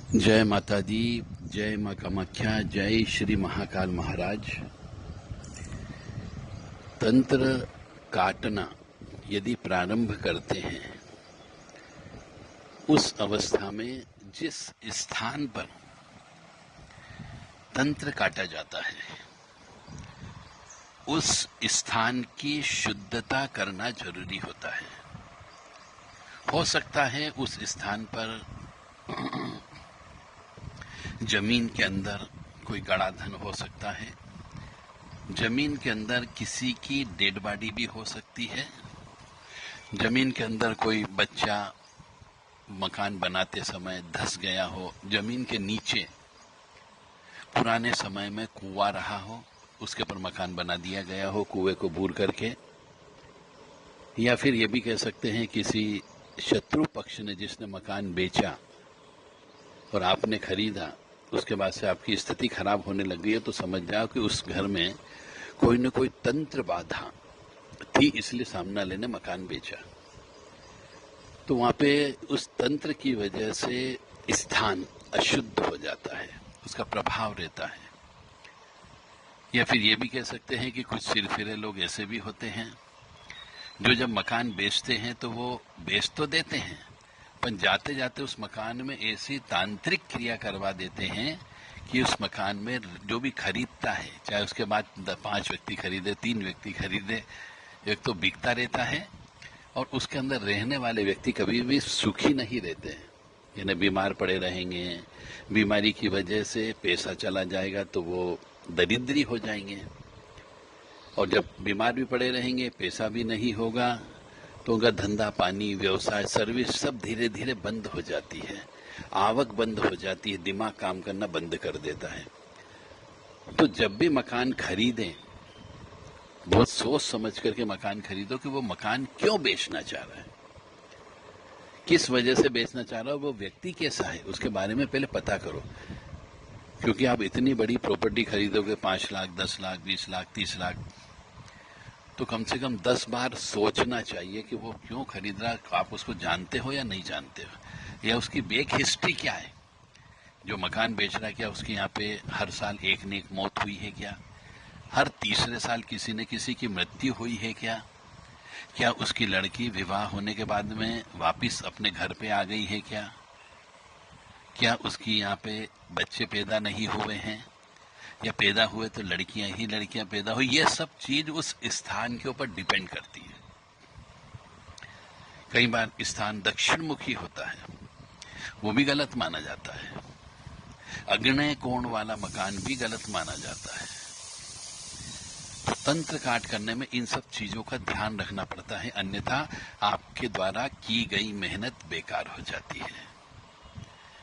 जय माता दी, जय माँ कामाख्या, जय श्री महाकाल महाराज। तंत्र काटना यदि प्रारंभ करते हैं, उस अवस्था में जिस स्थान पर तंत्र काटा जाता है, उस स्थान की शुद्धता करना जरूरी होता है। हो सकता है उस स्थान पर जमीन के अंदर कोई गड़ा धन हो सकता है, जमीन के अंदर किसी की डेड बॉडी भी हो सकती है, जमीन के अंदर कोई बच्चा मकान बनाते समय धंस गया हो, जमीन के नीचे पुराने समय में कुआं रहा हो, उसके ऊपर मकान बना दिया गया हो कुएं को बूर करके, या फिर ये भी कह सकते हैं किसी शत्रु पक्ष ने जिसने मकान बेचा और आपने खरीदा, उसके बाद से आपकी स्थिति खराब होने लग गई है, तो समझ जाओ कि उस घर में कोई न कोई तंत्र बाधा थी, इसलिए सामने वाले ने मकान बेचा। तो वहां पे उस तंत्र की वजह से स्थान अशुद्ध हो जाता है, उसका प्रभाव रहता है। या फिर ये भी कह सकते हैं कि कुछ सिरफिरे लोग ऐसे भी होते हैं जो जब मकान बेचते हैं तो वो बेच तो देते हैं, पर जाते जाते उस मकान में ऐसी तांत्रिक क्रिया करवा देते हैं कि उस मकान में जो भी खरीदता है, चाहे उसके बाद 5 व्यक्ति खरीदे, 3 व्यक्ति खरीदे, एक तो बिकता रहता है और उसके अंदर रहने वाले व्यक्ति कभी भी सुखी नहीं रहते हैं। यानी बीमार पड़े रहेंगे, बीमारी की वजह से पैसा चला जाएगा तो वो दरिद्री हो जाएंगे, और जब बीमार भी पड़े रहेंगे, पैसा भी नहीं होगा, तो उनका धंधा पानी, व्यवसाय, सर्विस सब धीरे धीरे बंद हो जाती है, आवक बंद हो जाती है, दिमाग काम करना बंद कर देता है। तो जब भी मकान खरीदें, बहुत सोच समझ करके मकान खरीदो कि वो मकान क्यों बेचना चाह रहा है, किस वजह से बेचना चाह रहा है, वो व्यक्ति कैसा है, उसके बारे में पहले पता करो। क्योंकि आप इतनी बड़ी प्रॉपर्टी खरीदोगे, 5 लाख, 10 लाख, 20 लाख, 30 लाख, तो कम से कम 10 बार सोचना चाहिए कि वो क्यों खरीद रहा है, आप उसको जानते हो या नहीं जानते हो, या उसकी बैक हिस्ट्री क्या है। जो मकान बेच रहा है, क्या उसके यहाँ पे हर साल एक न एक मौत हुई है क्या, हर तीसरे साल किसी न किसी की मृत्यु हुई है क्या उसकी लड़की विवाह होने के बाद में वापिस अपने घर पे आ गई है क्या उसकी यहाँ पे बच्चे पैदा नहीं हुए हैं, या पैदा हुए तो लड़कियां ही लड़कियां पैदा हुई। ये सब चीज उस स्थान के ऊपर डिपेंड करती है। कई बार स्थान दक्षिण मुखी होता है, वो भी गलत माना जाता है। अग्नेय कोण वाला मकान भी गलत माना जाता है। तो तंत्र काट करने में इन सब चीजों का ध्यान रखना पड़ता है, अन्यथा आपके द्वारा की गई मेहनत बेकार हो जाती है।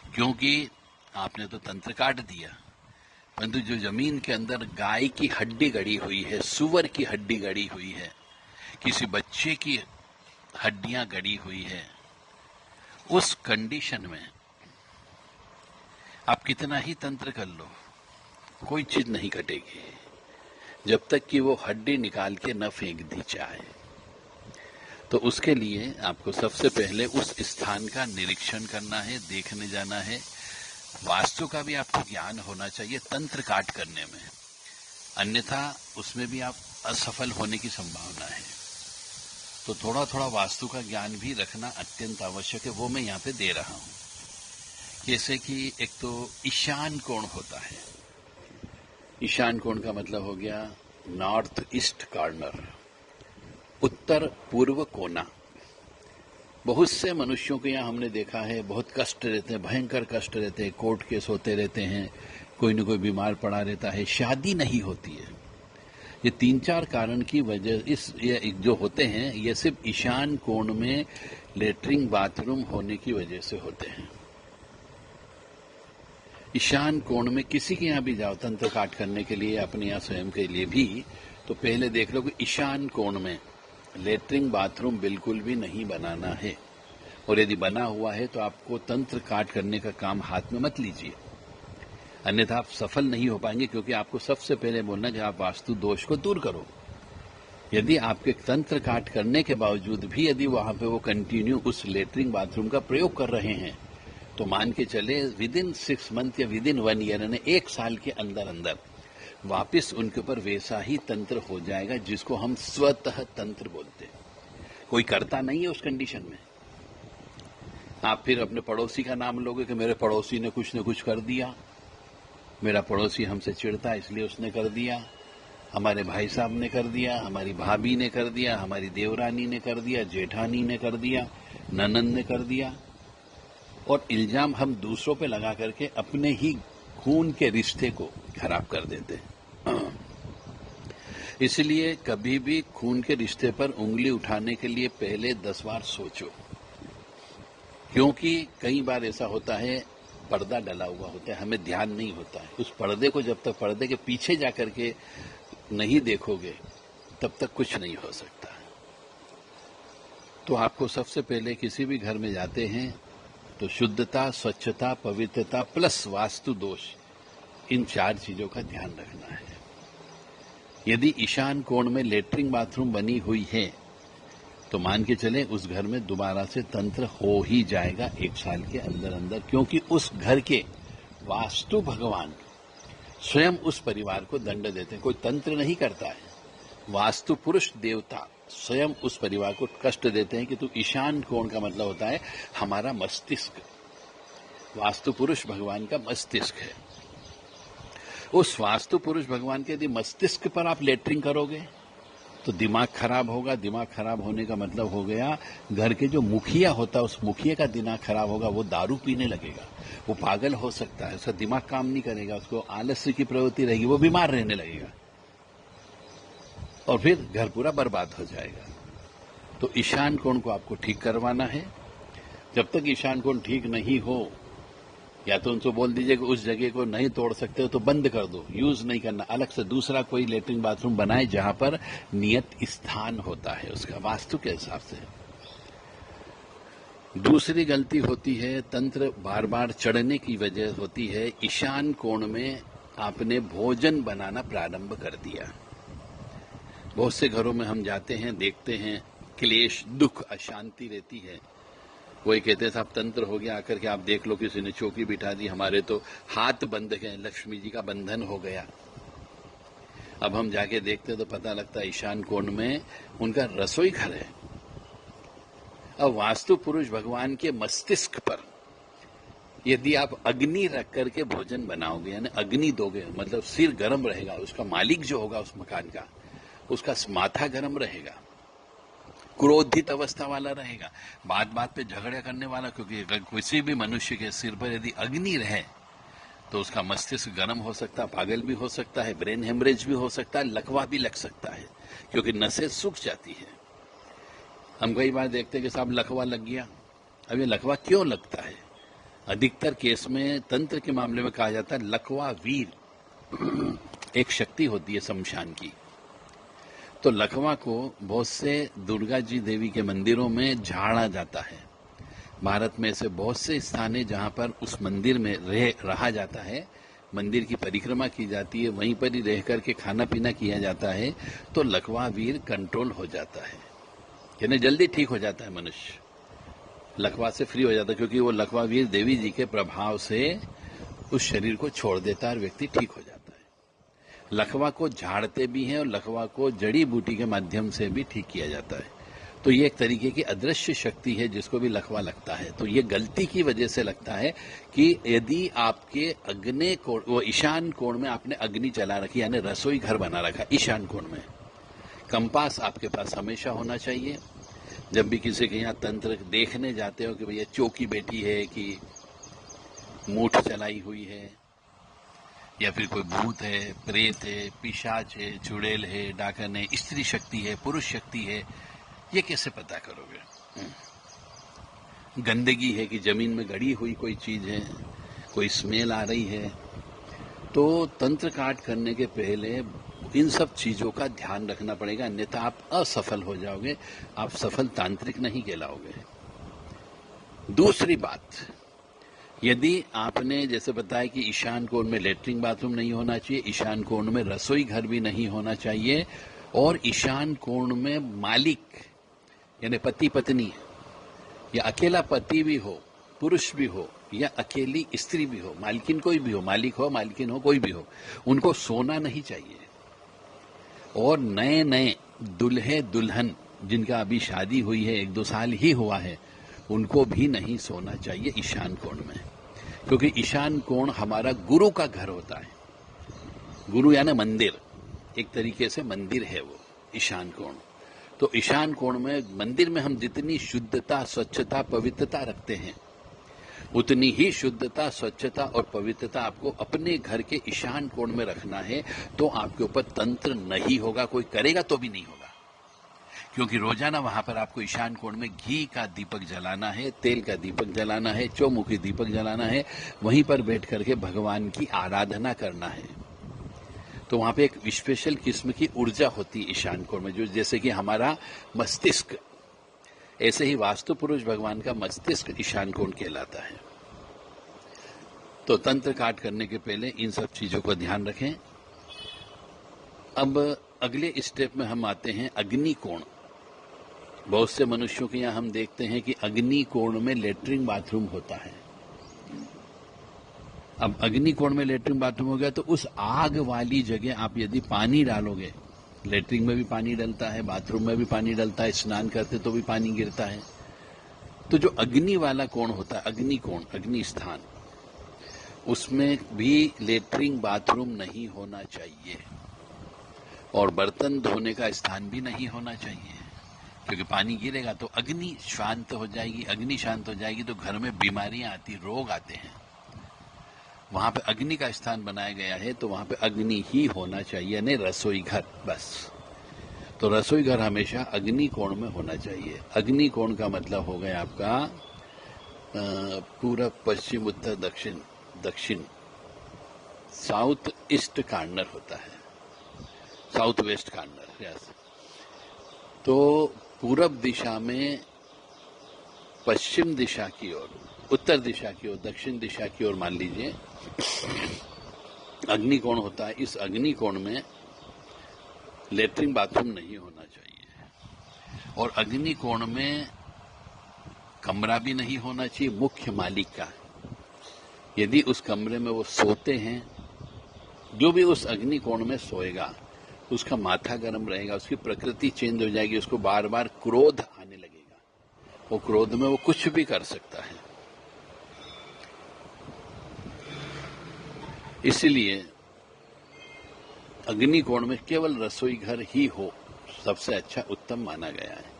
क्योंकि आपने तो तंत्र काट दिया, परंतु जो जमीन के अंदर गाय की हड्डी गड़ी हुई है, सुअर की हड्डी गड़ी हुई है, किसी बच्चे की हड्डियां गड़ी हुई है, उस कंडीशन में आप कितना ही तंत्र कर लो, कोई चीज नहीं कटेगी जब तक कि वो हड्डी निकाल के न फेंक दी जाए। तो उसके लिए आपको सबसे पहले उस स्थान का निरीक्षण करना है, देखने जाना है। वास्तु का भी आपको ज्ञान होना चाहिए तंत्र काट करने में, अन्यथा उसमें भी आप असफल होने की संभावना है। तो थोड़ा थोड़ा वास्तु का ज्ञान भी रखना अत्यंत आवश्यक है, वो मैं यहाँ पे दे रहा हूँ। जैसे कि एक तो ईशान कोण होता है। ईशान कोण का मतलब हो गया नॉर्थ ईस्ट कॉर्नर, उत्तर पूर्व कोना। बहुत से मनुष्यों के यहाँ हमने देखा है बहुत कष्ट रहते हैं, भयंकर कष्ट रहते हैं, कोर्ट केस होते रहते हैं, कोई न कोई बीमार पड़ा रहता है, शादी नहीं होती है। ये 3-4 कारण की वजह ये जो होते हैं, ये सिर्फ ईशान कोण में लेटरिन बाथरूम होने की वजह से होते हैं। ईशान कोण में किसी के यहाँ भी जाओ तंत्र काट करने के लिए, अपने यहाँ स्वयं के लिए भी, तो पहले देख लो कि ईशान कोण में लेटरिन बाथरूम बिल्कुल भी नहीं बनाना है, और यदि बना हुआ है तो आपको तंत्र काट करने का काम हाथ में मत लीजिए, अन्यथा आप सफल नहीं हो पाएंगे। क्योंकि आपको सबसे पहले बोलना कि आप वास्तु दोष को दूर करो। यदि आपके तंत्र काट करने के बावजूद भी यदि वहां पे वो कंटिन्यू उस लेटरिन बाथरूम का प्रयोग कर रहे हैं, तो मान के चले विद इन 6 मंथ या विद इन 1 ईयर, यानी 1 साल के अंदर अंदर वापस उनके ऊपर वैसा ही तंत्र हो जाएगा जिसको हम स्वतः तंत्र बोलते हैं। कोई करता नहीं है उस कंडीशन में। आप फिर अपने पड़ोसी का नाम लोगे कि मेरे पड़ोसी ने कुछ न कुछ कर दिया, मेरा पड़ोसी हमसे चिढ़ता इसलिए उसने कर दिया, हमारे भाई साहब ने कर दिया, हमारी भाभी ने कर दिया, हमारी देवरानी ने कर दिया, जेठानी ने कर दिया, ननंद ने कर दिया, और इल्जाम हम दूसरों पे लगा करके अपने ही खून के रिश्ते को खराब कर देते हैं। इसलिए कभी भी खून के रिश्ते पर उंगली उठाने के लिए पहले 10 बार सोचो, क्योंकि कई बार ऐसा होता है पर्दा डला हुआ होता है, हमें ध्यान नहीं होता है। उस पर्दे को जब तक पर्दे के पीछे जाकर के नहीं देखोगे तब तक कुछ नहीं हो सकता। तो आपको सबसे पहले किसी भी घर में जाते हैं तो शुद्धता, स्वच्छता, पवित्रता प्लस वास्तु दोष, इन 4 चीजों का ध्यान रखना है। यदि ईशान कोण में लेटरिन बाथरूम बनी हुई है तो मान के चले उस घर में दोबारा से तंत्र हो ही जाएगा 1 साल के अंदर अंदर, क्योंकि उस घर के वास्तु भगवान स्वयं उस परिवार को दंड देते हैं। कोई तंत्र नहीं करता है, वास्तु पुरुष देवता स्वयं उस परिवार को कष्ट देते हैं कि तू ईशान कोण का मतलब होता है हमारा मस्तिष्क, वास्तु पुरुष भगवान का मस्तिष्क है। उस वास्तु पुरुष भगवान के यदि मस्तिष्क पर आप लेटरिंग करोगे तो दिमाग खराब होगा। दिमाग खराब होने का मतलब हो गया घर के जो मुखिया होता है उस मुखिया का दिमाग खराब होगा, वो दारू पीने लगेगा, वो पागल हो सकता है, उसका दिमाग काम नहीं करेगा, उसको आलस्य की प्रवृत्ति रहेगी, वो बीमार रहने लगेगा और फिर घर पूरा बर्बाद हो जाएगा। तो ईशान कोण को आपको ठीक करवाना है। जब तक ईशान कोण ठीक नहीं हो, या तो उनको बोल दीजिए कि उस जगह को नहीं तोड़ सकते हो तो बंद कर दो, यूज नहीं करना, अलग से दूसरा कोई लेटरिन बाथरूम बनाए जहां पर नियत स्थान होता है उसका वास्तु के हिसाब से। दूसरी गलती होती है, तंत्र बार बार चढ़ने की वजह होती है, ईशान कोण में आपने भोजन बनाना प्रारंभ कर दिया। बहुत से घरों में हम जाते हैं, देखते हैं क्लेश, दुख, अशांति रहती है। कोई कहते साहब तंत्र हो गया, आकर के आप देख लो किसी ने चौकी बिठा दी, हमारे तो हाथ बंध गए, लक्ष्मी जी का बंधन हो गया। अब हम जाके देखते तो पता लगता है ईशान कोण में उनका रसोई घर है। अब वास्तु पुरुष भगवान के मस्तिष्क पर यदि आप अग्नि रख करके भोजन बनाओगे, यानी अग्नि दोगे, मतलब सिर गर्म रहेगा, उसका मालिक जो होगा उस मकान का, उसका माथा गर्म रहेगा, क्रोधित अवस्था वाला रहेगा, बात बात पे झगड़े करने वाला, क्योंकि किसी भी मनुष्य के सिर पर यदि अग्नि रहे तो उसका मस्तिष्क गर्म हो सकता है, पागल भी हो सकता है, ब्रेन हेमरेज भी हो सकता है, लकवा भी लग सकता है, क्योंकि नसें सूख जाती है। हम कई बार देखते हैं कि साहब लकवा लग गया। अब ये लकवा क्यों लगता है? अधिकतर केस में तंत्र के मामले में कहा जाता है लकवा वीर एक शक्ति होती है शमशान की। तो लकवा को बहुत से दुर्गा जी देवी के मंदिरों में झाड़ा जाता है। भारत में ऐसे बहुत से स्थान है जहां पर उस मंदिर में रहा जाता है, मंदिर की परिक्रमा की जाती है, वहीं पर ही रह करके खाना पीना किया जाता है, तो लकवा वीर कंट्रोल हो जाता है, यानी जल्दी ठीक हो जाता है मनुष्य, लकवा से फ्री हो जाता है, क्योंकि वो लकवा वीर देवी जी के प्रभाव से उस शरीर को छोड़ देता है और व्यक्ति ठीक हो जाता है। लकवा को झाड़ते भी हैं और लकवा को जड़ी बूटी के माध्यम से भी ठीक किया जाता है। तो ये एक तरीके की अदृश्य शक्ति है जिसको भी लकवा लगता है। तो ये गलती की वजह से लगता है कि यदि आपके अग्नि कोण, वो ईशान कोण में आपने अग्नि जला रखी, यानी रसोई घर बना रखा ईशान कोण में, कंपास आपके पास हमेशा होना चाहिए। जब भी किसी के यहाँ तंत्र देखने जाते हो कि भैया चौकी बैठी है कि मूठ चलाई हुई है, या फिर कोई भूत है, प्रेत है, पिशाच है, चुड़ैल है, डाकन है, स्त्री शक्ति है, पुरुष शक्ति है, ये कैसे पता करोगे? गंदगी है कि जमीन में गड़ी हुई कोई चीज है, कोई स्मेल आ रही है। तो तंत्र काट करने के पहले इन सब चीजों का ध्यान रखना पड़ेगा, अन्यथा आप असफल हो जाओगे, आप सफल तांत्रिक नहीं कहलाओगे। दूसरी बात, यदि आपने जैसे बताया कि ईशान कोण में लेटरिन बाथरूम नहीं होना चाहिए, ईशान कोण में रसोई घर भी नहीं होना चाहिए, और ईशान कोण में मालिक यानी पति पत्नी या अकेला पति भी हो, पुरुष भी हो या अकेली स्त्री भी हो, मालकिन कोई भी हो, मालिक हो, मालकिन हो, कोई भी हो, उनको सोना नहीं चाहिए। और नए नए दुल्हे दुल्हन जिनका अभी शादी हुई है, 1-2 साल ही हुआ है, उनको भी नहीं सोना चाहिए ईशान कोण में, क्योंकि ईशान कोण हमारा गुरु का घर होता है। गुरु यानी मंदिर, एक तरीके से मंदिर है वो ईशान कोण। तो ईशान कोण में, मंदिर में हम जितनी शुद्धता, स्वच्छता, पवित्रता रखते हैं, उतनी ही शुद्धता, स्वच्छता और पवित्रता आपको अपने घर के ईशान कोण में रखना है। तो आपके ऊपर तंत्र नहीं होगा, कोई करेगा तो भी नहीं होगा, क्योंकि रोजाना वहां पर आपको ईशान कोण में घी का दीपक जलाना है, तेल का दीपक जलाना है, चौमुखी दीपक जलाना है, वहीं पर बैठ करके भगवान की आराधना करना है। तो वहां पे एक स्पेशल किस्म की ऊर्जा होती है ईशान कोण में, जो जैसे कि हमारा मस्तिष्क, ऐसे ही वास्तु पुरुष भगवान का मस्तिष्क ईशान कोण कहलाता है। तो तंत्र काट करने के पहले इन सब चीजों को ध्यान रखें। अब अगले स्टेप में हम आते हैं अग्नि कोण। बहुत से मनुष्यों के यहां हम देखते हैं कि अग्नि कोण में लेटरिन बाथरूम होता है। अब अग्नि कोण में लेटरिन बाथरूम हो गया तो उस आग वाली जगह आप यदि पानी डालोगे, लेटरिन में भी पानी डलता है, बाथरूम में भी पानी डलता है, स्नान करते तो भी पानी गिरता है, तो जो अग्नि वाला कोण होता है, अग्नि कोण, अग्नि स्थान, उसमें भी लेटरिन बाथरूम नहीं होना चाहिए और बर्तन धोने का स्थान भी नहीं होना चाहिए, क्योंकि पानी गिरेगा तो अग्नि शांत हो जाएगी। अग्नि शांत हो जाएगी तो घर में बीमारियां आती, रोग आते हैं। वहां पे अग्नि का स्थान बनाया गया है तो वहां पे अग्नि ही होना चाहिए, नहीं रसोई घर बस। तो रसोई घर हमेशा अग्नि कोण में होना चाहिए। अग्नि कोण का मतलब हो गया आपका पूरब, पश्चिम, उत्तर, दक्षिण, दक्षिण, साउथ ईस्ट कार्नर होता है, साउथ वेस्ट कार्नर, यस। तो पूरब दिशा में, पश्चिम दिशा की ओर, उत्तर दिशा की ओर, दक्षिण दिशा की ओर मान लीजिए अग्नि कोण होता है। इस अग्नि कोण में लेटरिन बाथरूम नहीं होना चाहिए और अग्नि कोण में कमरा भी नहीं होना चाहिए मुख्य मालिक का। यदि उस कमरे में वो सोते हैं, जो भी उस अग्नि कोण में सोएगा उसका माथा गर्म रहेगा, उसकी प्रकृति चेंज हो जाएगी, उसको बार बार क्रोध आने लगेगा, वो क्रोध में वो कुछ भी कर सकता है। इसलिए अग्नि कोण में केवल रसोई घर ही हो सबसे अच्छा, उत्तम माना गया है।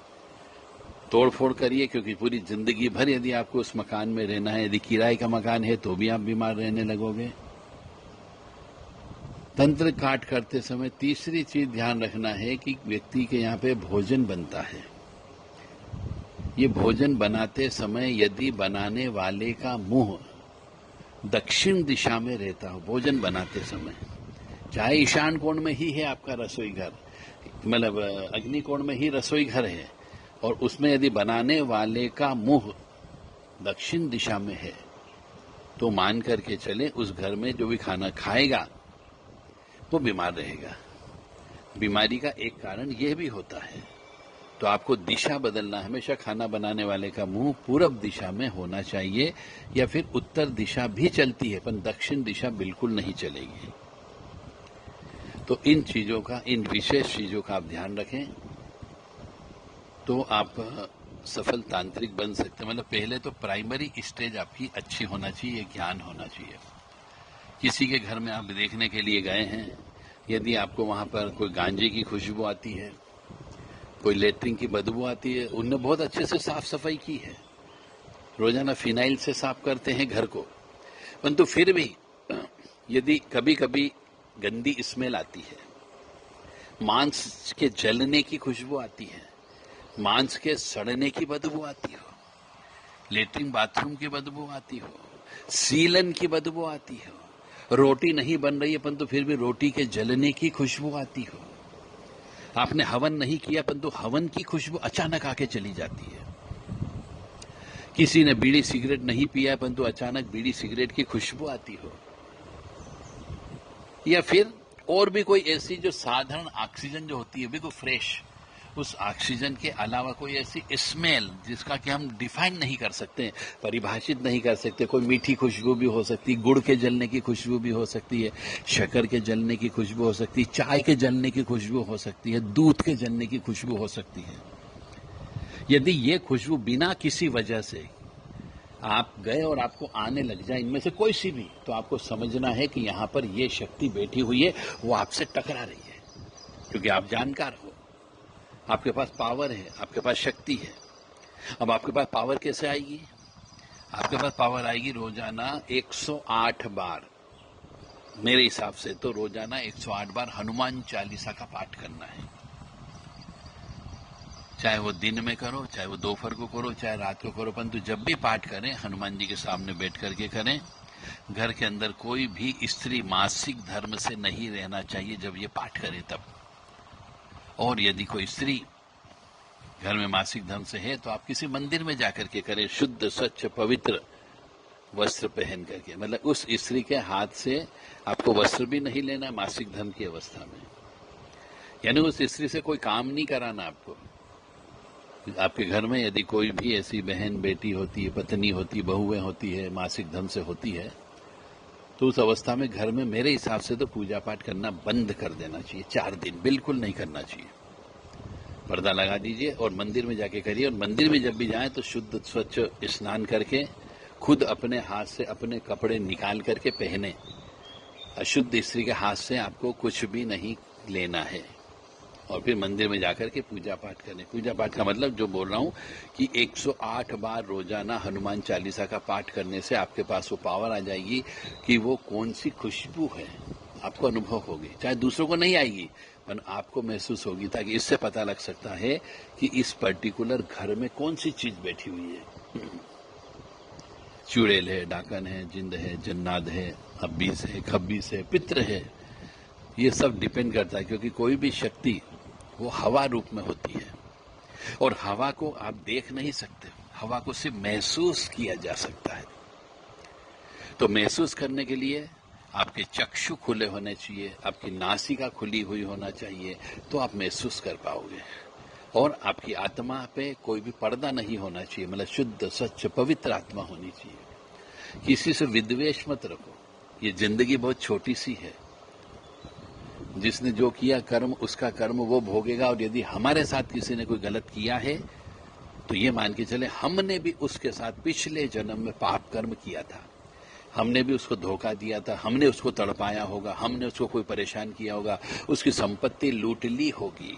तोड़फोड़ करिए, क्योंकि पूरी जिंदगी भर यदि आपको उस मकान में रहना है, यदि किराए का मकान है तो भी आप बीमार रहने लगोगे। तंत्र काट करते समय तीसरी चीज ध्यान रखना है कि व्यक्ति के यहाँ पे भोजन बनता है, ये भोजन बनाते समय यदि बनाने वाले का मुंह दक्षिण दिशा में रहता हो भोजन बनाते समय, चाहे ईशान कोण में ही है आपका रसोई घर, मतलब अग्नि कोण में ही रसोई घर है, और उसमें यदि बनाने वाले का मुंह दक्षिण दिशा में है, तो मान करके चले उस घर में जो भी खाना खाएगा वो बीमार रहेगा। बीमारी का एक कारण यह भी होता है। तो आपको दिशा बदलना, हमेशा खाना बनाने वाले का मुंह पूरब दिशा में होना चाहिए, या फिर उत्तर दिशा भी चलती है पर दक्षिण दिशा बिल्कुल नहीं चलेगी। तो इन चीजों का, इन विशेष चीजों का आप ध्यान रखें तो आप सफल तांत्रिक बन सकते हैं। मतलब पहले तो प्राइमरी स्टेज आपकी अच्छी होना चाहिए, ज्ञान होना चाहिए। किसी के घर में आप देखने के लिए गए हैं, यदि आपको वहां पर कोई गांजे की खुशबू आती है, कोई लेटरिन की बदबू आती है, उनने बहुत अच्छे से साफ सफाई की है, रोजाना फिनाइल से साफ करते हैं घर को, परंतु फिर भी यदि कभी कभी गंदी स्मेल आती है, मांस के जलने की खुशबू आती है, मांस के सड़ने की बदबू आती हो, लेटरिन बाथरूम की बदबू आती हो, सीलन की बदबू आती हो, रोटी नहीं बन रही है परंतु फिर भी रोटी के जलने की खुशबू आती हो, आपने हवन नहीं किया परंतु हवन की खुशबू अचानक आके चली जाती है, किसी ने बीड़ी सिगरेट नहीं पिया परंतु अचानक बीड़ी सिगरेट की खुशबू आती हो, या फिर और भी कोई ऐसी जो साधारण ऑक्सीजन जो होती है बिल्कुल फ्रेश, उस ऑक्सीजन के अलावा कोई ऐसी स्मेल जिसका कि हम डिफाइन नहीं कर सकते, परिभाषित नहीं कर सकते। कोई मीठी खुशबू भी हो सकती है, गुड़ के जलने की खुशबू भी हो सकती है, शक्कर के जलने की खुशबू हो सकती है, चाय के जलने की खुशबू हो सकती है, दूध के जलने की खुशबू हो सकती है। यदि ये खुशबू बिना किसी वजह से आप गए और आपको आने लग जाए, इनमें से कोई सी भी, तो आपको समझना है कि यहां पर ये शक्ति बैठी हुई है, वो आपसे टकरा रही है, क्योंकि आप जानकार हो, आपके पास पावर है, आपके पास शक्ति है। अब आपके पास पावर कैसे आएगी? आपके पास पावर आएगी रोजाना 108 बार, मेरे हिसाब से तो रोजाना 108 बार हनुमान चालीसा का पाठ करना है। चाहे वो दिन में करो, चाहे वो दोपहर को करो, चाहे रात को करो, परंतु जब भी पाठ करें हनुमान जी के सामने बैठ करके करें। घर के अंदर कोई भी स्त्री मासिक धर्म से नहीं रहना चाहिए जब ये पाठ करे तब। और यदि कोई स्त्री घर में मासिक धर्म से है तो आप किसी मंदिर में जाकर के करें, शुद्ध स्वच्छ पवित्र वस्त्र पहन करके। मतलब उस स्त्री के हाथ से आपको वस्त्र भी नहीं लेना मासिक धर्म की अवस्था में, यानी उस स्त्री से कोई काम नहीं कराना आपको। आपके घर में यदि कोई भी ऐसी बहन बेटी होती है, पत्नी होती, बहुएं होती है, मासिक धर्म से होती है, तो उस अवस्था में घर में मेरे हिसाब से तो पूजा पाठ करना बंद कर देना चाहिए। 4 दिन बिल्कुल नहीं करना चाहिए। पर्दा लगा दीजिए और मंदिर में जाके करिए। और मंदिर में जब भी जाएं तो शुद्ध स्वच्छ स्नान करके खुद अपने हाथ से अपने कपड़े निकाल करके पहने। अशुद्ध स्त्री के हाथ से आपको कुछ भी नहीं लेना है। और फिर मंदिर में जाकर के पूजा पाठ करें। पूजा पाठ का मतलब जो बोल रहा हूं कि 108 बार रोजाना हनुमान चालीसा का पाठ करने से आपके पास वो पावर आ जाएगी कि वो कौन सी खुशबू है आपको अनुभव होगी। चाहे दूसरों को नहीं आएगी पर आपको महसूस होगी, ताकि इससे पता लग सकता है कि इस पर्टिकुलर घर में कौन सी चीज बैठी हुई है। चुड़ैल है, डाकन है, जिंद है, जन्नाद है, हब्बीस है, खब्बीस है, पित्र है। ये सब डिपेंड करता है, क्योंकि कोई भी शक्ति वो हवा रूप में होती है और हवा को आप देख नहीं सकते, हवा को सिर्फ महसूस किया जा सकता है। तो महसूस करने के लिए आपके चक्षु खुले होने चाहिए, आपकी नासिका खुली हुई होना चाहिए, तो आप महसूस कर पाओगे। और आपकी आत्मा पे कोई भी पर्दा नहीं होना चाहिए, मतलब शुद्ध स्वच्छ पवित्र आत्मा होनी चाहिए। किसी से विद्वेष मत रखो। ये जिंदगी बहुत छोटी सी है। जिसने जो किया कर्म, उसका कर्म वो भोगेगा। और यदि हमारे साथ किसी ने कोई गलत किया है तो ये मान के चले हमने भी उसके साथ पिछले जन्म में पाप कर्म किया था, हमने भी उसको धोखा दिया था, हमने उसको तड़पाया होगा, हमने उसको कोई परेशान किया होगा, उसकी संपत्ति लूट ली होगी,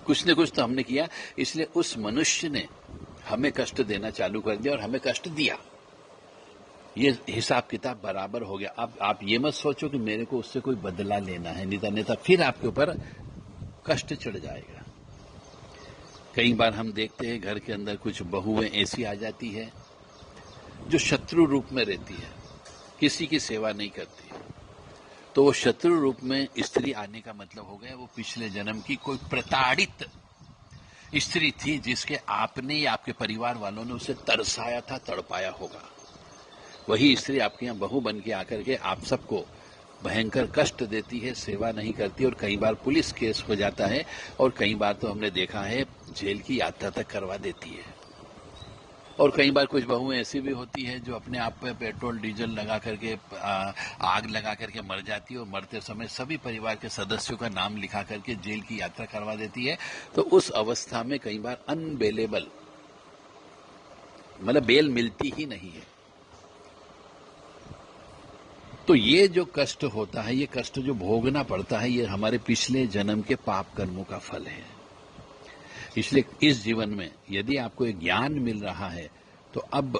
कुछ न कुछ तो हमने किया। इसलिए उस मनुष्य ने हमें कष्ट देना चालू कर दिया और हमें कष्ट दिया। ये हिसाब किताब बराबर हो गया। अब आप ये मत सोचो कि मेरे को उससे कोई बदला लेना है, नेता फिर आपके ऊपर कष्ट चढ़ जाएगा। कई बार हम देखते हैं घर के अंदर कुछ बहुएं ऐसी आ जाती है जो शत्रु रूप में रहती है, किसी की सेवा नहीं करती। तो वो शत्रु रूप में स्त्री आने का मतलब हो गया वो पिछले जन्म की कोई प्रताड़ित स्त्री थी, जिसके आपने या आपके परिवार वालों ने उसे तरसाया था, तड़पाया होगा। वही स्त्री आपके यहाँ बहू बन के आकर के आप सबको भयंकर कष्ट देती है, सेवा नहीं करती, और कई बार पुलिस केस हो जाता है, और कई बार तो हमने देखा है जेल की यात्रा तक करवा देती है। और कई बार कुछ बहुएं ऐसी भी होती है जो अपने आप पे पेट्रोल डीजल लगा करके आग लगा करके मर जाती है, और मरते समय सभी परिवार के सदस्यों का नाम लिखा करके जेल की यात्रा करवा देती है। तो उस अवस्था में कई बार अनबेलेबल, मतलब बेल मिलती ही नहीं है। तो ये जो कष्ट होता है, ये कष्ट जो भोगना पड़ता है, ये हमारे पिछले जन्म के पाप कर्मों का फल है। इसलिए इस जीवन में यदि आपको एक ज्ञान मिल रहा है तो अब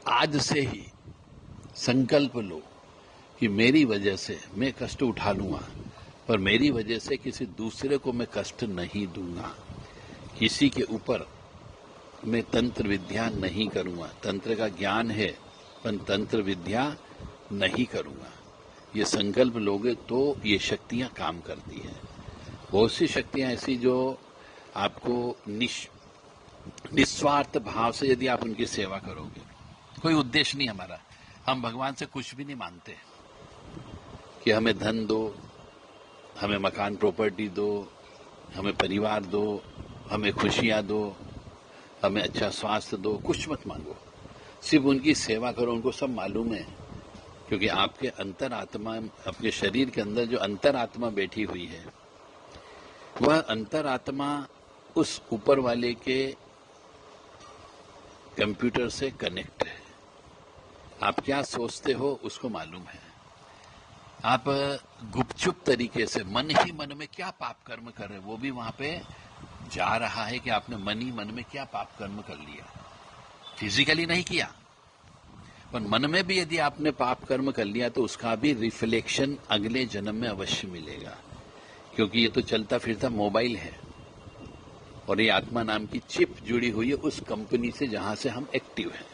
आज से ही संकल्प लो कि मेरी वजह से मैं कष्ट उठा लूंगा, पर मेरी वजह से किसी दूसरे को मैं कष्ट नहीं दूंगा। किसी के ऊपर मैं तंत्र विद्या नहीं करूंगा। तंत्र का ज्ञान है पर तंत्र विद्या नहीं करूंगा। ये संकल्प लोगे तो ये शक्तियां काम करती हैं। बहुत सी शक्तियां ऐसी जो आपको निस्वार्थ भाव से यदि आप उनकी सेवा करोगे, कोई उद्देश्य नहीं हमारा, हम भगवान से कुछ भी नहीं मांगते कि हमें धन दो, हमें मकान प्रॉपर्टी दो, हमें परिवार दो, हमें खुशियां दो, हमें अच्छा स्वास्थ्य दो, कुछ मत मांगो, सिर्फ उनकी सेवा करो। उनको सब मालूम है, क्योंकि आपके अंतरात्मा, आपके शरीर के अंदर जो अंतरात्मा बैठी हुई है, वह अंतरात्मा उस ऊपर वाले के कंप्यूटर से कनेक्ट है। आप क्या सोचते हो उसको मालूम है। आप गुपचुप तरीके से मन ही मन में क्या पाप कर्म कर रहे, वो भी वहां पे जा रहा है कि आपने मन ही मन में क्या पाप कर्म कर लिया। फिजिकली नहीं किया, पर मन में भी यदि आपने पाप कर्म कर लिया तो उसका भी रिफ्लेक्शन अगले जन्म में अवश्य मिलेगा, क्योंकि ये तो चलता फिरता मोबाइल है और ये आत्मा नाम की चिप जुड़ी हुई है उस कंपनी से जहां से हम एक्टिव हैं।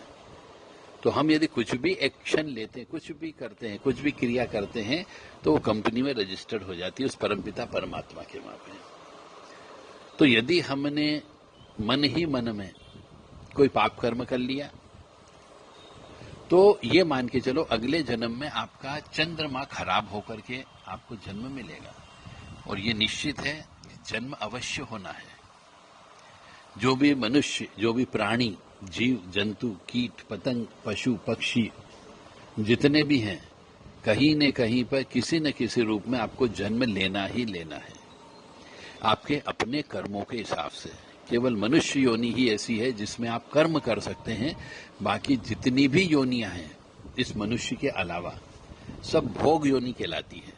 तो हम यदि कुछ भी एक्शन लेते हैं, कुछ भी करते हैं, कुछ भी क्रिया करते हैं, तो वो कंपनी में रजिस्टर्ड हो जाती है उस परमपिता परमात्मा के वहां पे। तो यदि हमने मन ही मन में कोई पाप कर्म कर लिया, तो ये मान के चलो अगले जन्म में आपका चंद्रमा खराब होकर के आपको जन्म मिलेगा, और ये निश्चित है जन्म अवश्य होना है। जो भी मनुष्य, जो भी प्राणी, जीव जंतु, कीट पतंग, पशु पक्षी जितने भी हैं, कहीं न कहीं पर किसी न किसी रूप में आपको जन्म लेना ही लेना है, आपके अपने कर्मों के हिसाब से। केवल मनुष्य योनि ही ऐसी है जिसमें आप कर्म कर सकते हैं, बाकी जितनी भी योनियां हैं इस मनुष्य के अलावा सब भोग योनि कहलाती है।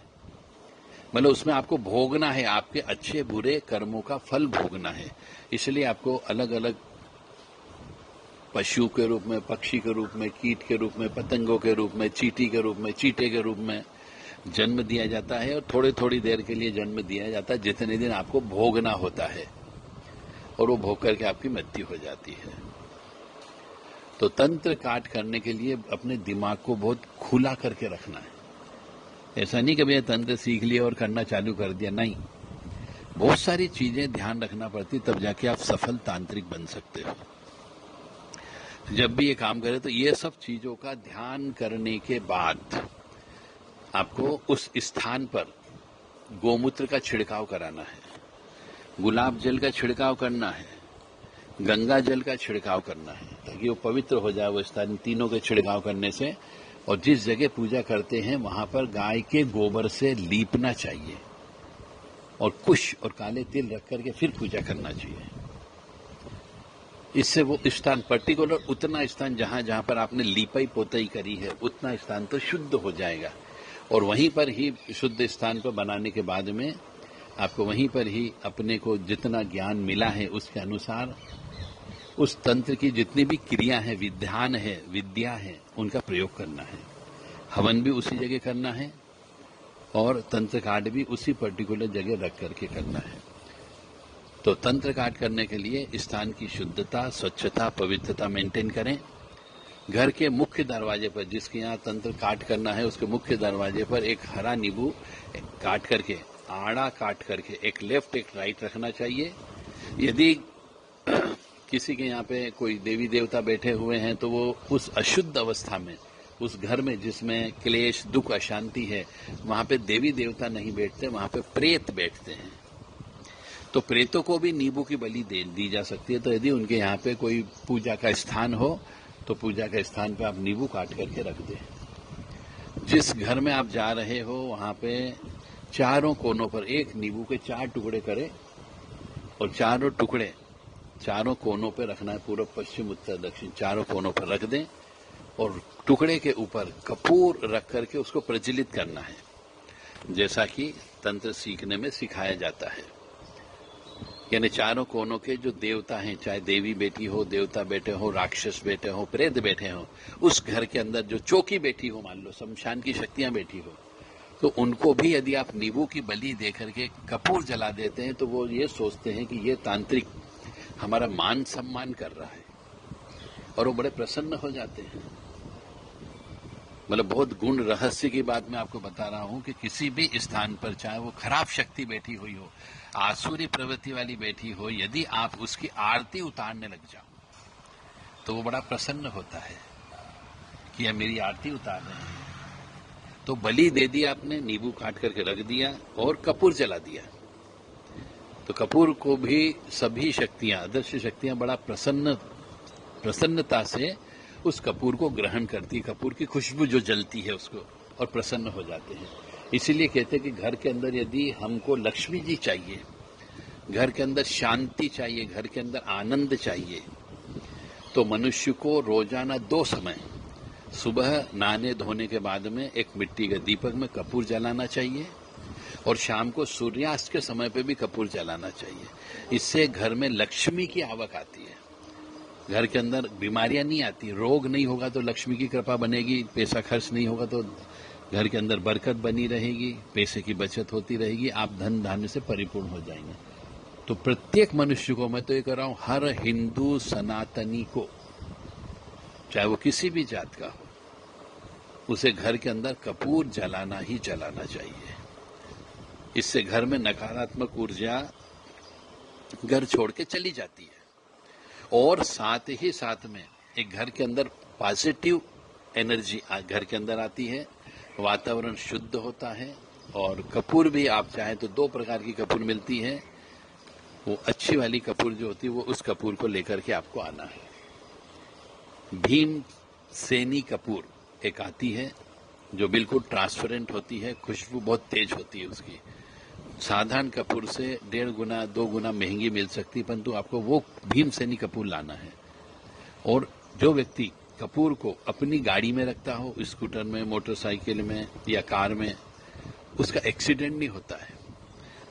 मतलब उसमें आपको भोगना है, आपके अच्छे बुरे कर्मों का फल भोगना है। इसलिए आपको अलग अलग पशु के रूप में, पक्षी के रूप में, कीट के रूप में, पतंगों के रूप में, चींटी के रूप में, चींटे के रूप में जन्म दिया जाता है, और थोड़ी थोड़ी देर के लिए जन्म दिया जाता है, जितने दिन आपको भोगना होता है, और वो भोग करके आपकी मृत्यु हो जाती है। तो तंत्र काट करने के लिए अपने दिमाग को बहुत खुला करके रखना है। ऐसा नहीं कि भैया तंत्र सीख लिया और करना चालू कर दिया, नहीं। बहुत सारी चीजें ध्यान रखना पड़ती, तब जाके आप सफल तांत्रिक बन सकते हो। जब भी ये काम करें तो ये सब चीजों का ध्यान करने के बाद आपको उस स्थान पर गोमूत्र का छिड़काव कराना है, गुलाब जल का छिड़काव करना है, गंगा जल का छिड़काव करना है, ताकि वो पवित्र हो जाए वो स्थान। तीनों के छिड़काव करने से, और जिस जगह पूजा करते हैं वहां पर गाय के गोबर से लीपना चाहिए, और कुश और काले तिल रख करके फिर पूजा करना चाहिए। इससे वो स्थान पर्टिकुलर, उतना स्थान जहां जहां पर आपने लीपाई पोताई करी है, उतना स्थान तो शुद्ध हो जाएगा। और वहीं पर ही शुद्ध स्थान को बनाने के बाद में आपको वहीं पर ही अपने को जितना ज्ञान मिला है उसके अनुसार उस तंत्र की जितनी भी क्रिया है, विधान है, विद्या है, उनका प्रयोग करना है। हवन भी उसी जगह करना है, और तंत्र काट भी उसी पर्टिकुलर जगह रख करके करना है। तो तंत्र काट करने के लिए स्थान की शुद्धता, स्वच्छता, पवित्रता मेंटेन करें। घर के मुख्य दरवाजे पर, जिसके यहाँ तंत्र काट करना है, उसके मुख्य दरवाजे पर एक हरा नींबू काट करके, आड़ा काट करके, एक लेफ्ट एक राइट रखना चाहिए। यदि किसी के यहाँ पे कोई देवी देवता बैठे हुए हैं तो वो उस अशुद्ध अवस्था में, उस घर में जिसमें क्लेश, दुख, अशांति है, वहां पे देवी देवता नहीं बैठते, वहां पे प्रेत बैठते हैं। तो प्रेतों को भी नींबू की बलि दी जा सकती है। तो यदि उनके यहाँ पे कोई पूजा का स्थान हो तो पूजा के स्थान पे आप नींबू काट करके रख दें। जिस घर में आप जा रहे हो वहां पे चारों कोनों पर एक नींबू के 4 टुकड़े करें, और चारों टुकड़े चारों कोनों पे रखना है, पूर्व पश्चिम उत्तर दक्षिण चारों कोनों पर रख दें, और टुकड़े के ऊपर कपूर रख करके उसको प्रज्वलित करना है, जैसा कि तंत्र सीखने में सिखाया जाता है। यानी चारों कोनों के जो देवता हैं, चाहे देवी बेटी हो, देवता बेटे हो, राक्षस बेटे हो, प्रेत बैठे हो, उस घर के अंदर जो चौकी बैठी हो, मान लो शमशान की शक्तियां बैठी हो, तो उनको भी यदि आप नींबू की बलि दे करके कपूर जला देते हैं तो वो ये सोचते हैं कि ये तांत्रिक हमारा मान सम्मान कर रहा है, और वो बड़े प्रसन्न हो जाते हैं। मतलब बहुत गुण रहस्य की बात मैं आपको बता रहा हूं कि किसी भी स्थान पर, चाहे वो खराब शक्ति बैठी हुई हो, आसुरी प्रवृत्ति वाली बैठी हो, यदि आप उसकी आरती उतारने लग जाओ तो वो बड़ा प्रसन्न होता है कि यह मेरी आरती उतार रहे हैं। तो बलि दे दिया आपने, नींबू काट करके रख दिया और कपूर जला दिया, तो कपूर को भी सभी शक्तियां, अदृश्य शक्तियां बड़ा प्रसन्नता से उस कपूर को ग्रहण करती है। कपूर की खुशबू जो जलती है उसको, और प्रसन्न हो जाते हैं। इसीलिए कहते हैं कि घर के अंदर यदि हमको लक्ष्मी जी चाहिए, घर के अंदर शांति चाहिए, घर के अंदर आनंद चाहिए, तो मनुष्य को रोजाना 2 समय, सुबह नहाने धोने के बाद में एक मिट्टी के दीपक में कपूर जलाना चाहिए, और शाम को सूर्यास्त के समय पे भी कपूर जलाना चाहिए। इससे घर में लक्ष्मी की आवक आती है, घर के अंदर बीमारियां नहीं आती, रोग नहीं होगा तो लक्ष्मी की कृपा बनेगी, पैसा खर्च नहीं होगा तो घर के अंदर बरकत बनी रहेगी, पैसे की बचत होती रहेगी, आप धन धान्य से परिपूर्ण हो जाएंगे। तो प्रत्येक मनुष्य को, मैं तो ये कह रहा हूं, हर हिंदू सनातनी को, चाहे वो किसी भी जात का हो, उसे घर के अंदर कपूर जलाना ही जलाना चाहिए। इससे घर में नकारात्मक ऊर्जा घर छोड़ के चली जाती है, और साथ ही साथ में एक घर के अंदर पॉजिटिव एनर्जी घर के अंदर आती है, वातावरण शुद्ध होता है। और कपूर भी आप चाहें तो 2 प्रकार की कपूर मिलती है। वो अच्छी वाली कपूर जो होती है, वो उस कपूर को लेकर के आपको आना है। भीम सेनी कपूर एक आती है जो बिल्कुल ट्रांसपेरेंट होती है, खुशबू बहुत तेज होती है उसकी। साधारण कपूर से 1.5 गुना 2 गुना महंगी मिल सकती है, परंतु आपको वो भीमसेनी कपूर लाना है। और जो व्यक्ति कपूर को अपनी गाड़ी में रखता हो, स्कूटर में, मोटरसाइकिल में या कार में, उसका एक्सीडेंट नहीं होता है,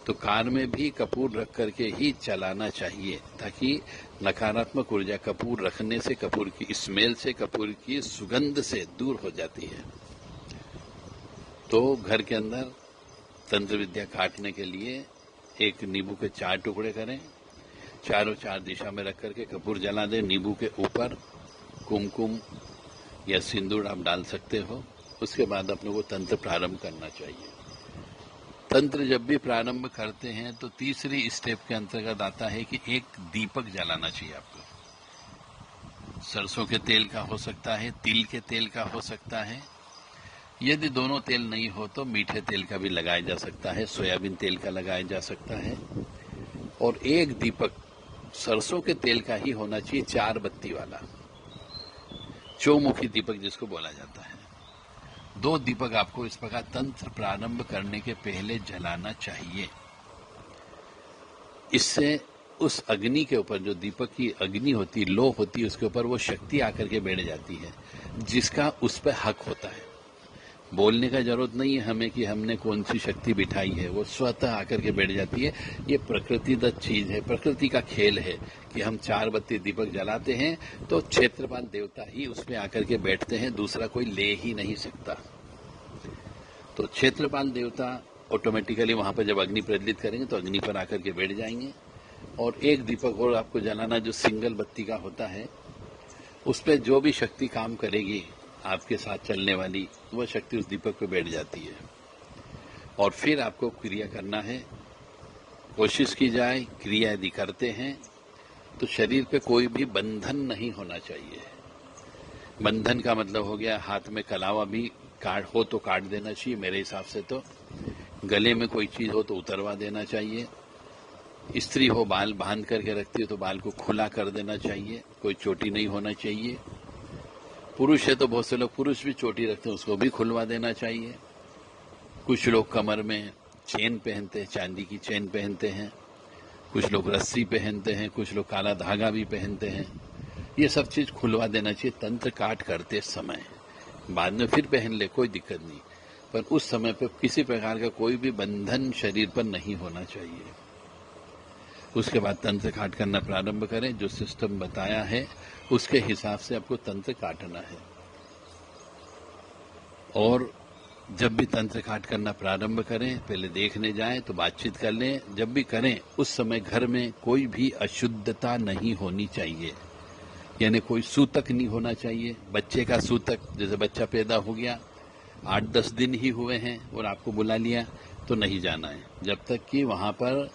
तो कार में भी कपूर रख करके ही चलाना चाहिए, ताकि नकारात्मक ऊर्जा कपूर रखने से, कपूर की स्मेल से, कपूर की सुगंध से दूर हो जाती है। तो घर के अंदर तंत्र विद्या काटने के लिए एक नींबू के 4 टुकड़े करें, चारों 4 दिशा में रख करके कपूर जला दें। नींबू के ऊपर कुमकुम या सिंदूर आप डाल सकते हो। उसके बाद अपने को तंत्र प्रारंभ करना चाहिए। तंत्र जब भी प्रारंभ करते हैं तो तीसरी स्टेप के अंतर्गत आता है कि एक दीपक जलाना चाहिए आपको। सरसों के तेल का हो सकता है, तिल के तेल का हो सकता है। यदि दोनों तेल नहीं हो तो मीठे तेल का भी लगाया जा सकता है, सोयाबीन तेल का लगाया जा सकता है। और एक दीपक सरसों के तेल का ही होना चाहिए, 4 बत्ती वाला, चौमुखी दीपक जिसको बोला जाता है। 2 दीपक आपको इस प्रकार तंत्र प्रारंभ करने के पहले जलाना चाहिए। इससे उस अग्नि के ऊपर, जो दीपक की अग्नि होती, लो होती, उसके ऊपर वो शक्ति आकर के बैठ जाती है, जिसका उस पर हक होता है। बोलने का जरूरत नहीं है हमें कि हमने कौन सी शक्ति बिठाई है, वो स्वतः आकर के बैठ जाती है। ये प्रकृतिदत्त चीज है, प्रकृति का खेल है कि हम 4 बत्ती दीपक जलाते हैं तो क्षेत्रपाल देवता ही उसमें आकर के बैठते हैं, दूसरा कोई ले ही नहीं सकता। तो क्षेत्रपाल देवता ऑटोमेटिकली वहां पर जब अग्नि प्रज्वलित करेंगे तो अग्नि पर आकर के बैठ जाएंगे। और एक दीपक और आपको जलाना जो सिंगल बत्ती का होता है, उस पर जो भी शक्ति काम करेगी आपके साथ चलने वाली, वह शक्ति उस दीपक पे बैठ जाती है। और फिर आपको क्रिया करना है। कोशिश की जाए, क्रिया यदि करते हैं तो शरीर पे कोई भी बंधन नहीं होना चाहिए। बंधन का मतलब हो गया हाथ में कलावा भी काट हो तो काट देना चाहिए मेरे हिसाब से। तो गले में कोई चीज हो तो उतरवा देना चाहिए। स्त्री हो बाल बांध करके रखती है तो बाल को खुला कर देना चाहिए, कोई चोटी नहीं होना चाहिए। पुरुष है तो बहुत से लोग पुरुष भी चोटी रखते हैं, उसको भी खुलवा देना चाहिए। कुछ लोग कमर में चेन पहनते हैं, चांदी की चेन पहनते हैं, कुछ लोग रस्सी पहनते हैं, कुछ लोग काला धागा भी पहनते हैं। ये सब चीज खुलवा देना चाहिए तंत्र काट करते समय। बाद में फिर पहन ले, कोई दिक्कत नहीं, पर उस समय पर किसी प्रकार का कोई भी बंधन शरीर पर नहीं होना चाहिए। उसके बाद तंत्र काट करना प्रारंभ करें। जो सिस्टम बताया है उसके हिसाब से आपको तंत्र काटना है। और जब भी तंत्र काट करना प्रारंभ करें, पहले देखने जाएं तो बातचीत कर लें। जब भी करें उस समय घर में कोई भी अशुद्धता नहीं होनी चाहिए, यानी कोई सूतक नहीं होना चाहिए। बच्चे का सूतक, जैसे बच्चा पैदा हो गया, 8-10 दिन ही हुए हैं और आपको बुला लिया, तो नहीं जाना है जब तक कि वहां पर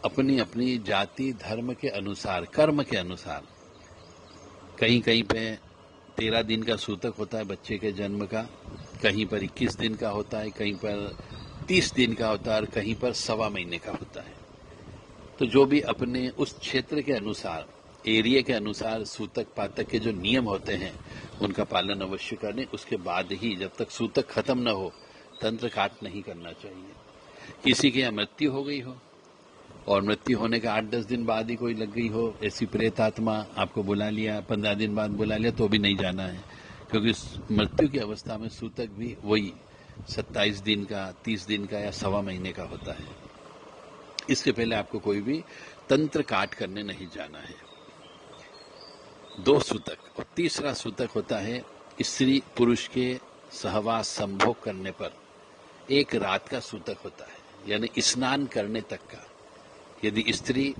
अपनी अपनी जाति धर्म के अनुसार, कर्म के अनुसार, कहीं कहीं पे 13 दिन का सूतक होता है बच्चे के जन्म का, कहीं पर 21 दिन का होता है, कहीं पर 30 दिन का होता है और कहीं पर 1.25 महीने का होता है। तो जो भी अपने उस क्षेत्र के अनुसार, एरिया के अनुसार सूतक पातक के जो नियम होते हैं उनका पालन अवश्य करें। उसके बाद ही, जब तक सूतक खत्म न हो, तंत्र काट नहीं करना चाहिए। किसी के यहाँ मृत्यु हो गई हो और मृत्यु होने के 8-10 दिन बाद ही कोई लग गई हो, ऐसी प्रेत आत्मा आपको बुला लिया, 15 दिन बाद बुला लिया, तो भी नहीं जाना है, क्योंकि मृत्यु की अवस्था में सूतक भी वही 27 दिन का, 30 दिन का या सवा महीने का होता है। इसके पहले आपको कोई भी तंत्र काट करने नहीं जाना है। 2 सूतक और तीसरा सूतक होता है स्त्री पुरुष के सहवास संभोग करने पर 1 रात का सूतक होता है, यानी स्नान करने तक का। यदि स्त्री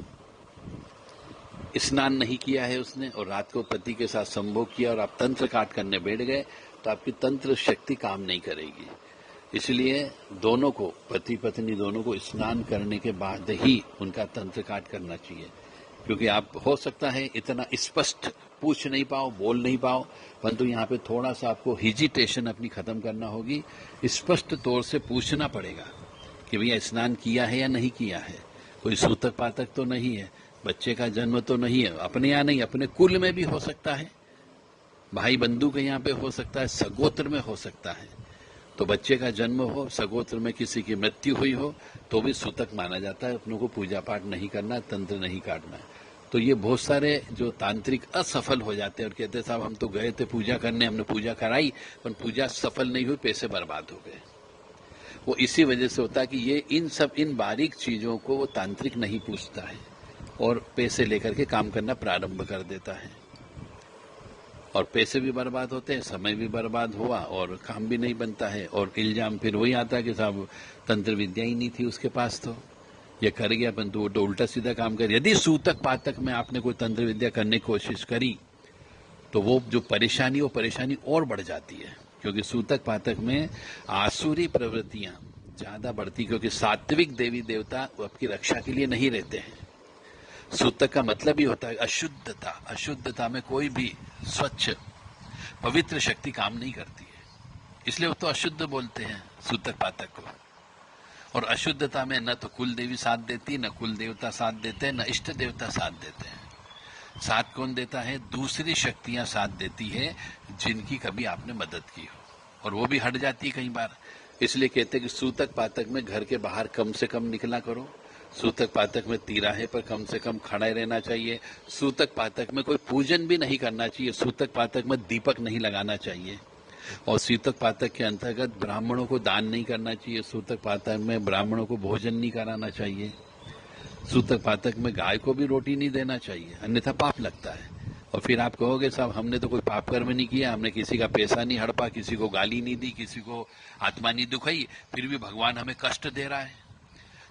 स्नान नहीं किया है उसने और रात को पति के साथ संभोग किया और आप तंत्र काट करने बैठ गए, तो आपकी तंत्र शक्ति काम नहीं करेगी। इसलिए दोनों को, पति पत्नी दोनों को स्नान करने के बाद ही उनका तंत्र काट करना चाहिए, क्योंकि आप हो सकता है इतना स्पष्ट पूछ नहीं पाओ, बोल नहीं पाओ, परंतु यहाँ पे थोड़ा सा आपको हिजिटेशन अपनी खत्म करना होगी। स्पष्ट तौर से पूछना पड़ेगा कि भैया स्नान किया है या नहीं किया है, कोई सूतक पातक तो नहीं है, बच्चे का जन्म तो नहीं है, अपने यहाँ नहीं, अपने कुल में भी हो सकता है, भाई बंधु के यहाँ पे हो सकता है, सगोत्र में हो सकता है। तो बच्चे का जन्म हो, सगोत्र में किसी की मृत्यु हुई हो, तो भी सूतक माना जाता है। अपनों को पूजा पाठ नहीं करना, तंत्र नहीं काटना। तो ये बहुत सारे जो तांत्रिक असफल हो जाते हैं और कहते हैं साहब हम तो गए थे पूजा करने, हमने पूजा कराई पर पूजा सफल नहीं हुई, पैसे बर्बाद हो गए। वो इसी वजह से होता है कि ये इन बारीक चीजों को वो तांत्रिक नहीं पूछता है और पैसे लेकर के काम करना प्रारंभ कर देता है, और पैसे भी बर्बाद होते हैं, समय भी बर्बाद हुआ और काम भी नहीं बनता है। और इल्जाम फिर वही आता है कि साहब तंत्र विद्या ही नहीं थी उसके पास, तो ये कर गया परंतु वो तो उल्टा सीधा काम कर। यदि सूतक पातक में आपने कोई तंत्र विद्या करने की कोशिश करी तो वो जो परेशानी, वो परेशानी और बढ़ जाती है, क्योंकि सूतक पातक में आसुरी प्रवृत्तियां ज्यादा बढ़ती, क्योंकि सात्विक देवी देवता आपकी रक्षा के लिए नहीं रहते हैं। सूतक का मतलब ही होता है अशुद्धता। अशुद्धता में कोई भी स्वच्छ पवित्र शक्ति काम नहीं करती है, इसलिए वो तो अशुद्ध बोलते हैं सूतक पातक को। और अशुद्धता में न तो कुल देवी साथ देती, न कुल देवता साथ देते हैं, न इष्ट देवता साथ देते हैं। साथ कौन देता है? दूसरी शक्तियां साथ देती है जिनकी कभी आपने मदद की हो, और वो भी हट जाती है कई बार। इसलिए कहते हैं कि सूतक पातक में घर के बाहर कम से कम निकला करो, सूतक पातक में तिराहे पर कम से कम खड़ा रहना चाहिए, सूतक पातक में कोई पूजन भी नहीं करना चाहिए, सूतक पातक में दीपक नहीं लगाना चाहिए, और सूतक पातक के अंतर्गत ब्राह्मणों को दान नहीं करना चाहिए, सूतक पातक में ब्राह्मणों को भोजन नहीं कराना चाहिए, सूतक पातक में गाय को भी रोटी नहीं देना चाहिए, अन्यथा पाप लगता है। और फिर आप कहोगे साहब हमने तो कोई पाप कर्म नहीं किया, हमने किसी का पैसा नहीं हड़पा, किसी को गाली नहीं दी, किसी को आत्मा नहीं दुखाई, फिर भी भगवान हमें कष्ट दे रहा है।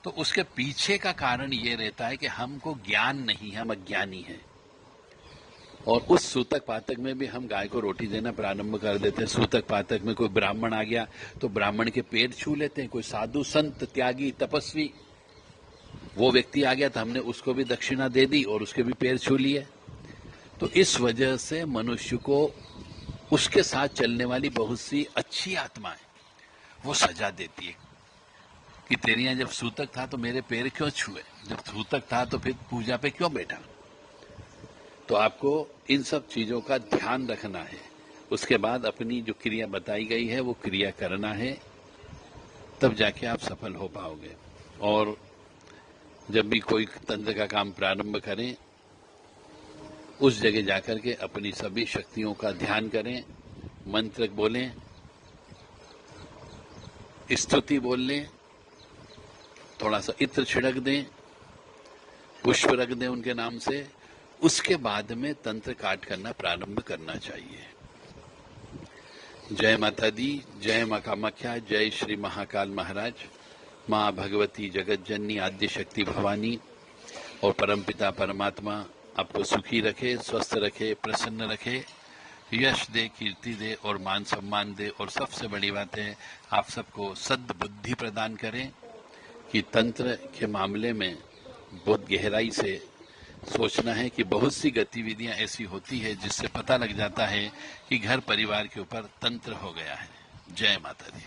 तो उसके पीछे का कारण ये रहता है कि हमको ज्ञान नहीं है, हम अज्ञानी हैं। और उस सूतक पातक में भी हम गाय को रोटी देना प्रारंभ कर देते हैं। सूतक पातक में कोई ब्राह्मण आ गया तो ब्राह्मण के पैर छू लेते हैं, कोई साधु संत त्यागी तपस्वी वो व्यक्ति आ गया तो हमने उसको भी दक्षिणा दे दी और उसके भी पैर छू लिए। तो इस वजह से मनुष्य को उसके साथ चलने वाली बहुत सी अच्छी आत्माएं वो सजा देती है कि तेरे यहाँ जब सूतक था तो मेरे पैर क्यों छुए, जब सूतक था तो फिर पूजा पे क्यों बैठा। तो आपको इन सब चीजों का ध्यान रखना है, उसके बाद अपनी जो क्रिया बताई गई है वो क्रिया करना है, तब जाके आप सफल हो पाओगे। और जब भी कोई तंत्र का काम प्रारंभ करें उस जगह जाकर के अपनी सभी शक्तियों का ध्यान करें, मंत्र बोलें, स्तुति बोल लें, थोड़ा सा इत्र छिड़क दें, पुष्प रख दें उनके नाम से, उसके बाद में तंत्र काट करना प्रारंभ करना चाहिए। जय माता दी, जय मां कामाख्या, जय श्री महाकाल महाराज, मां भगवती जगत जननी आद्य शक्ति भवानी और परमपिता परमात्मा आपको सुखी रखे, स्वस्थ रखे, प्रसन्न रखे, यश दे, कीर्ति दे और मान सम्मान दे, और सबसे बड़ी बात है आप सबको सद्बुद्धि प्रदान करें कि तंत्र के मामले में बहुत गहराई से सोचना है कि बहुत सी गतिविधियां ऐसी होती है जिससे पता लग जाता है कि घर परिवार के ऊपर तंत्र हो गया है। जय माता दी।